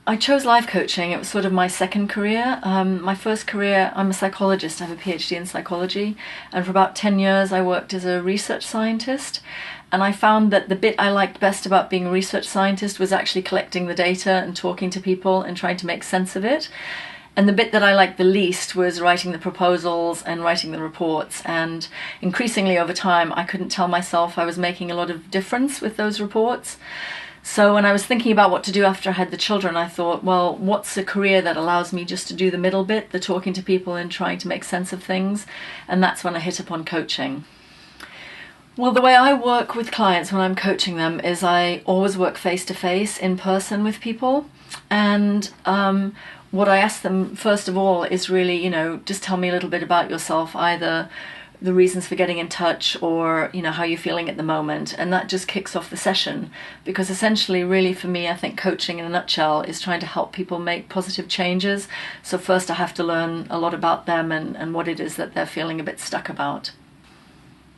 I chose life coaching. It was sort of my second career. My first career, I'm a psychologist. I have a PhD in psychology. And for about 10 years, I worked as a research scientist. And I found that the bit I liked best about being a research scientist was actually collecting the data and talking to people and trying to make sense of it. And the bit that I liked the least was writing the proposals and writing the reports. And increasingly over time, I couldn't tell myself I was making a lot of difference with those reports. So when I was thinking about what to do after I had the children, I thought, well, what's a career that allows me just to do the middle bit, the talking to people and trying to make sense of things? And that's when I hit upon coaching. Well, the way I work with clients when I'm coaching them is I always work face-to-face, in person with people. And what I ask them, first of all, is really, just tell me a little bit about yourself, either the reasons for getting in touch or how you're feeling at the moment, and that just kicks off the session, because essentially really for me I think coaching in a nutshell is trying to help people make positive changes. So first I have to learn a lot about them and what it is that they're feeling a bit stuck about.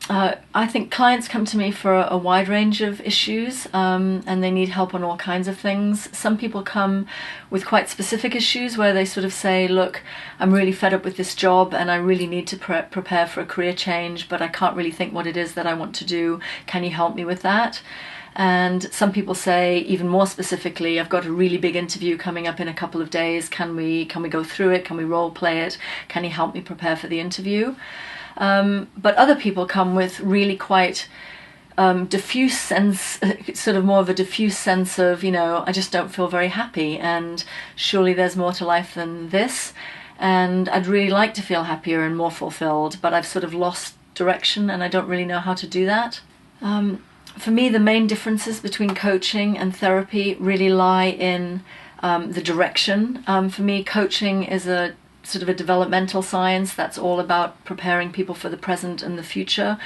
I think clients come to me for a wide range of issues, and they need help on all kinds of things. Some people come with quite specific issues where they sort of say, look, I'm really fed up with this job and I really need to prepare for a career change, but I can't really think what it is that I want to do. Can you help me with that? And some people say, even more specifically, I've got a really big interview coming up in a couple of days. Can we go through it? Can we role play it? Can you help me prepare for the interview? But other people come with really quite diffuse sense, sort of more of a diffuse sense of, I just don't feel very happy, and surely there's more to life than this, and I'd really like to feel happier and more fulfilled, but I've sort of lost direction and I don't really know how to do that. For me, the main differences between coaching and therapy really lie in the direction. For me, coaching is a sort of a developmental science that's all about preparing people for the present and the future,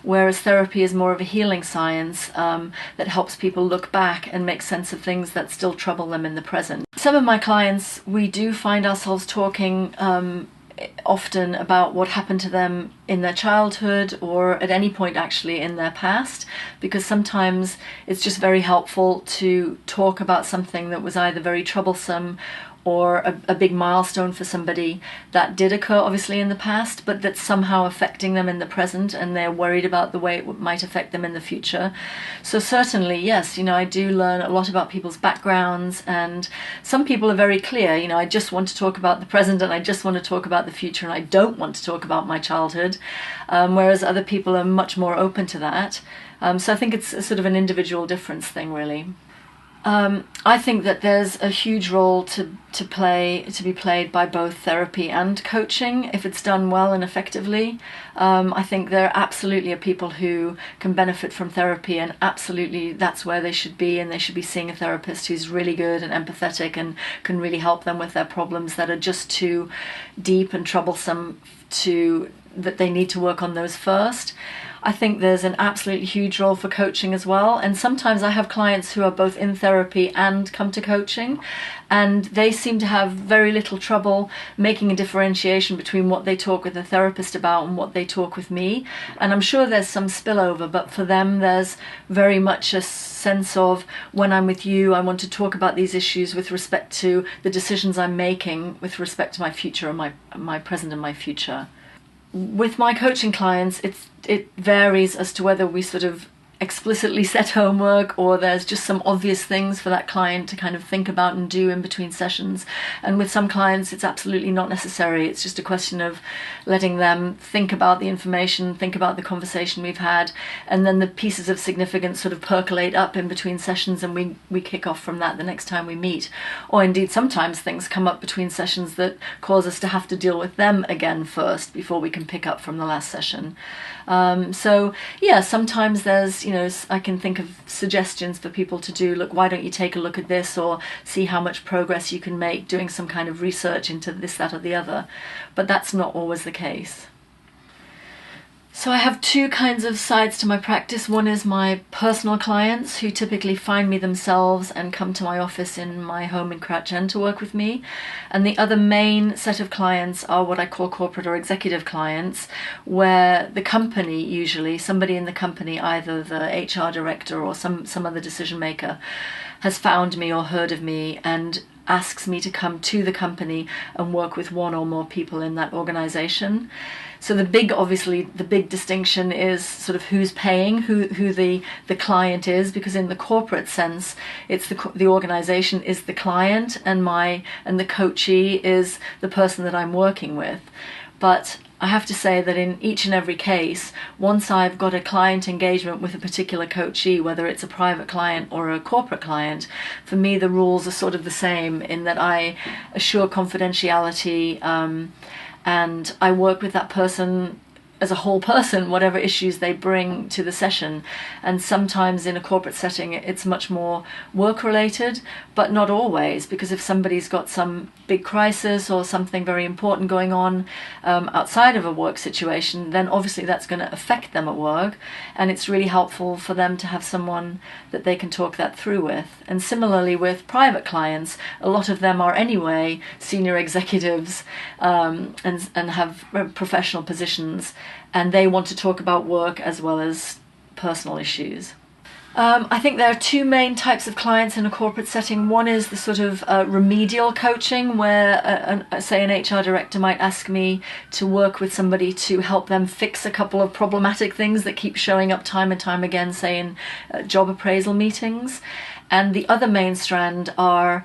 whereas therapy is more of a healing science that helps people look back and make sense of things that still trouble them in the present. Some of my clients, we do find ourselves talking often about what happened to them in their childhood or at any point actually in their past, because sometimes it's just very helpful to talk about something that was either very troublesome or a big milestone for somebody that did occur obviously in the past, but that's somehow affecting them in the present and they're worried about the way it might affect them in the future. So certainly, yes, I do learn a lot about people's backgrounds, and some people are very clear, I just want to talk about the present and I just want to talk about the future and I don't want to talk about my childhood, whereas other people are much more open to that. So I think it's a sort of an individual difference thing, really. I think that there's a huge role to be played by both therapy and coaching if it's done well and effectively. I think there absolutely are people who can benefit from therapy, and absolutely that's where they should be, and they should be seeing a therapist who's really good and empathetic and can really help them with their problems that are just too deep and troublesome that they need to work on those first. I think there's an absolutely huge role for coaching as well, and sometimes I have clients who are both in therapy and come to coaching, and they seem to have very little trouble making a differentiation between what they talk with a therapist about and what they talk with me. And I'm sure there's some spillover, but for them there's very much a sense of, when I'm with you, I want to talk about these issues with respect to the decisions I'm making with respect to my future and my present and my future. With my coaching clients, it varies as to whether we sort of explicitly set homework or there's just some obvious things for that client to kind of think about and do in between sessions. And with some clients it's absolutely not necessary. It's just a question of letting them think about the information, think about the conversation we've had, and then the pieces of significance sort of percolate up in between sessions, and we kick off from that the next time we meet. Or indeed sometimes things come up between sessions that cause us to have to deal with them again first before we can pick up from the last session. So yeah, sometimes there's, I can think of suggestions for people to do. Look, why don't you take a look at this, or see how much progress you can make doing some kind of research into this, that or the other. But that's not always the case. So I have two kinds of sides to my practice. One is my personal clients who typically find me themselves and come to my office in my home in Crouch End to work with me. And the other main set of clients are what I call corporate or executive clients, where the company, usually somebody in the company, either the HR director or some other decision maker, has found me or heard of me and asks me to come to the company and work with one or more people in that organization. So obviously the big distinction is sort of who's paying, who the client is, because in the corporate sense, it's the organization is the client, and the coachee is the person that I'm working with. But I have to say that in each and every case, once I've got a client engagement with a particular coachee, whether it's a private client or a corporate client, for me the rules are sort of the same in that I assure confidentiality, and I work with that person as a whole person, whatever issues they bring to the session. And sometimes in a corporate setting it's much more work related, but not always, because if somebody's got some big crisis or something very important going on outside of a work situation, then obviously that's going to affect them at work, and it's really helpful for them to have someone that they can talk that through with. And similarly with private clients, a lot of them are anyway senior executives, and have professional positions, and they want to talk about work as well as personal issues. I think there are two main types of clients in a corporate setting. One is the sort of remedial coaching, where say an HR director might ask me to work with somebody to help them fix a couple of problematic things that keep showing up time and time again, say in job appraisal meetings. And the other main strand are,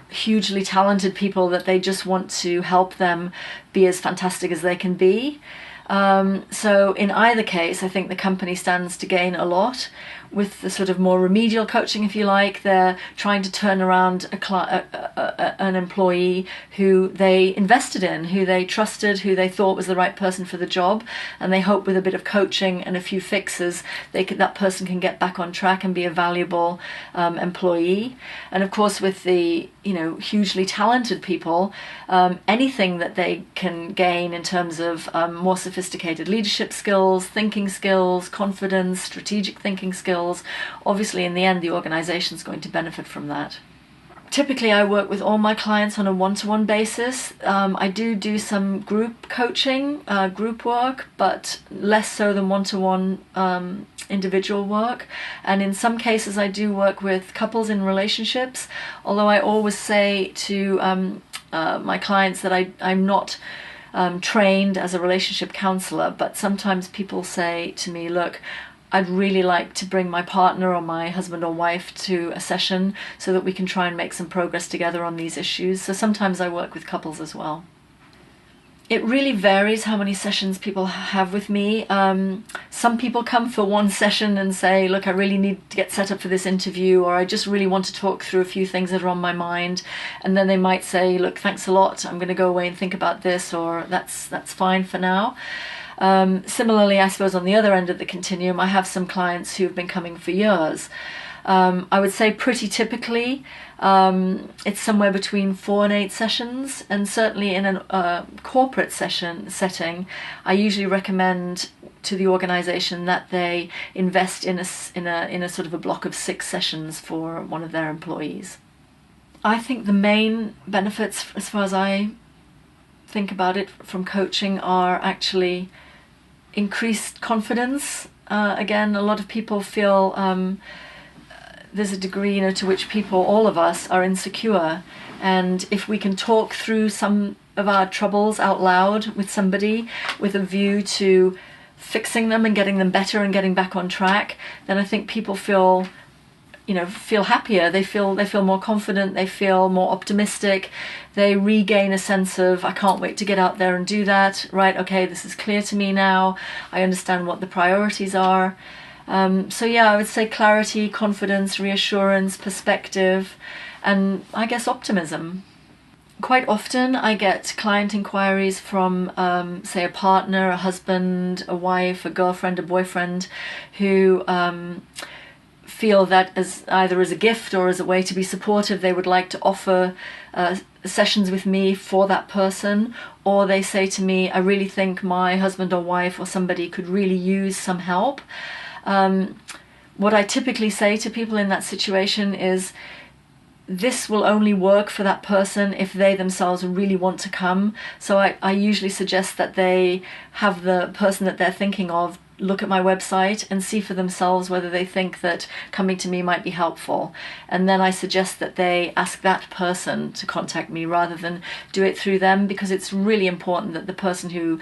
hugely talented people that they just want to help them be as fantastic as they can be. So in either case, I think the company stands to gain a lot. With the sort of more remedial coaching, if you like, they're trying to turn around an employee who they invested in, who they trusted, who they thought was the right person for the job, and they hope with a bit of coaching and a few fixes that person can get back on track and be a valuable employee. And of course with the hugely talented people, anything that they can gain in terms of more sophisticated leadership skills, thinking skills, confidence, strategic thinking skills, obviously in the end the organization is going to benefit from that. Typically I work with all my clients on a one-to-one basis. I do some group coaching, group work, but less so than one-to-one individual work. And in some cases I do work with couples in relationships, although I always say to my clients that I'm not trained as a relationship counselor, but sometimes people say to me, look, I'd really like to bring my partner or my husband or wife to a session so that we can try and make some progress together on these issues. So sometimes I work with couples as well. It really varies how many sessions people have with me. Some people come for one session and say, look, I really need to get set up for this interview, or I just really want to talk through a few things that are on my mind. And then they might say, look, thanks a lot, I'm going to go away and think about this, or that's fine for now. Similarly, I suppose on the other end of the continuum, I have some clients who've been coming for years. I would say pretty typically it's somewhere between 4 and 8 sessions, and certainly in a corporate setting, I usually recommend to the organization that they invest in a sort of a block of 6 sessions for one of their employees. I think the main benefits, as far as I think about it, from coaching are actually increased confidence. Again, a lot of people feel there's a degree to which all of us are insecure, and if we can talk through some of our troubles out loud with somebody with a view to fixing them and getting them better and getting back on track, then I think people feel happier, they feel more confident, they feel more optimistic, they regain a sense of, I can't wait to get out there and do that, right, okay, this is clear to me now, I understand what the priorities are. So yeah, I would say clarity, confidence, reassurance, perspective, and I guess optimism. Quite often I get client inquiries from, say, a partner, a husband, a wife, a girlfriend, a boyfriend, who feel that either as a gift or as a way to be supportive, they would like to offer sessions with me for that person, or they say to me, I really think my husband or wife or somebody could really use some help. What I typically say to people in that situation is, this will only work for that person if they themselves really want to come. So I usually suggest that they have the person that they're thinking of look at my website and see for themselves whether they think that coming to me might be helpful. And then I suggest that they ask that person to contact me rather than do it through them, because it's really important that the person who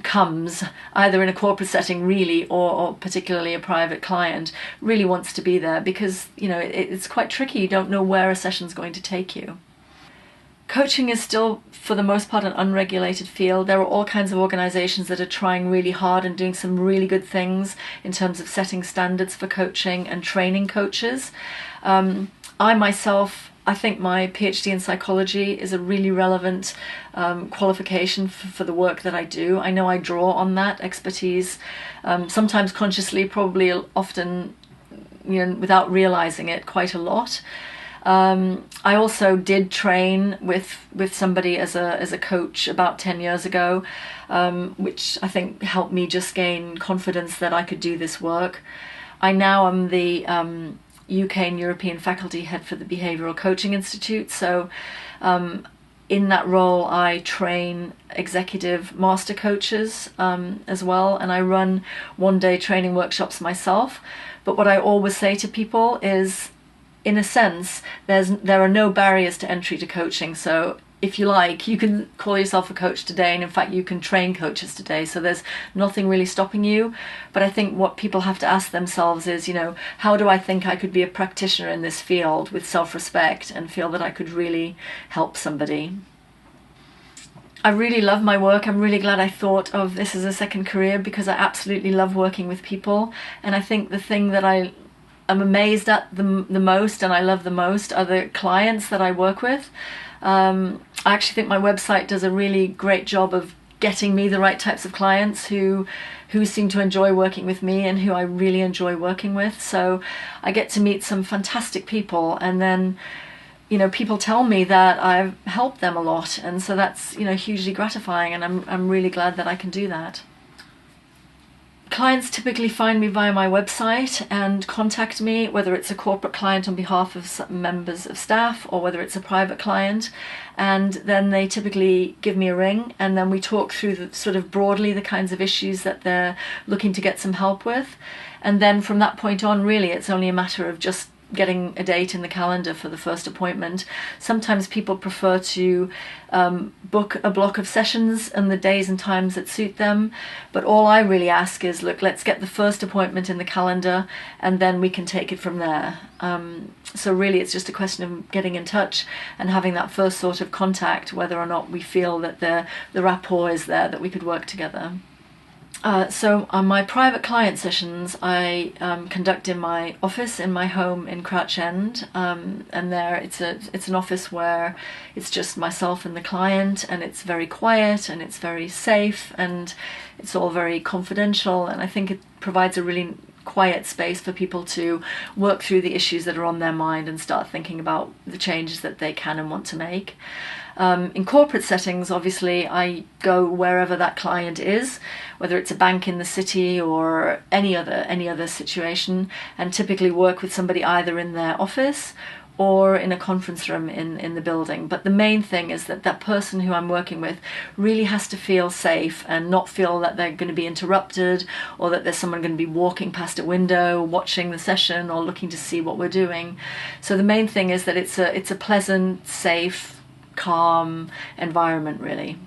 comes, either in a corporate setting really or particularly a private client, really wants to be there, because it's quite tricky. You don't know where a session's going to take you. Coaching is still, for the most part, an unregulated field. There are all kinds of organizations that are trying really hard and doing some really good things in terms of setting standards for coaching and training coaches. I think my PhD in psychology is a really relevant qualification for the work that I do. I know I draw on that expertise, sometimes consciously, probably often without realizing it, quite a lot. I also did train with somebody as a coach about 10 years ago, which I think helped me just gain confidence that I could do this work. I now am the UK and European faculty head for the Behavioural Coaching Institute, so in that role I train executive master coaches as well, and I run one-day training workshops myself. But what I always say to people is, in a sense, there are no barriers to entry to coaching. So if you like, you can call yourself a coach today, and in fact you can train coaches today, so there's nothing really stopping you. But I think what people have to ask themselves is, how do I think I could be a practitioner in this field with self-respect and feel that I could really help somebody? I really love my work. I'm really glad I thought of this as a second career, because I absolutely love working with people. And I think the thing that I'm amazed at the most and I love the most are the clients that I work with. I actually think my website does a really great job of getting me the right types of clients who seem to enjoy working with me and who I really enjoy working with. So I get to meet some fantastic people, and then people tell me that I've helped them a lot, and so that's hugely gratifying, and I'm really glad that I can do that. Clients typically find me via my website and contact me, whether it's a corporate client on behalf of some members of staff or whether it's a private client, and then they typically give me a ring, and then we talk through broadly the kinds of issues that they're looking to get some help with. And then from that point on, really, it's only a matter of just getting a date in the calendar for the first appointment. Sometimes people prefer to book a block of sessions and the days and times that suit them, but all I really ask is, look, let's get the first appointment in the calendar and then we can take it from there. So really it's just a question of getting in touch and having that first sort of contact, whether or not we feel that the rapport is there, that we could work together. So on my private client sessions, I conduct in my office in my home in Crouch End, and there it's an office where it's just myself and the client, and it's very quiet and it's very safe and it's all very confidential, and I think it provides a really quiet space for people to work through the issues that are on their mind and start thinking about the changes that they can and want to make. In corporate settings, obviously, I go wherever that client is, whether it's a bank in the city or any other situation, and typically work with somebody either in their office or in a conference room in the building. But the main thing is that that person who I'm working with really has to feel safe and not feel that they're going to be interrupted, or that there's someone going to be walking past a window watching the session or looking to see what we're doing. So the main thing is that it's a pleasant, safe, calm environment, really.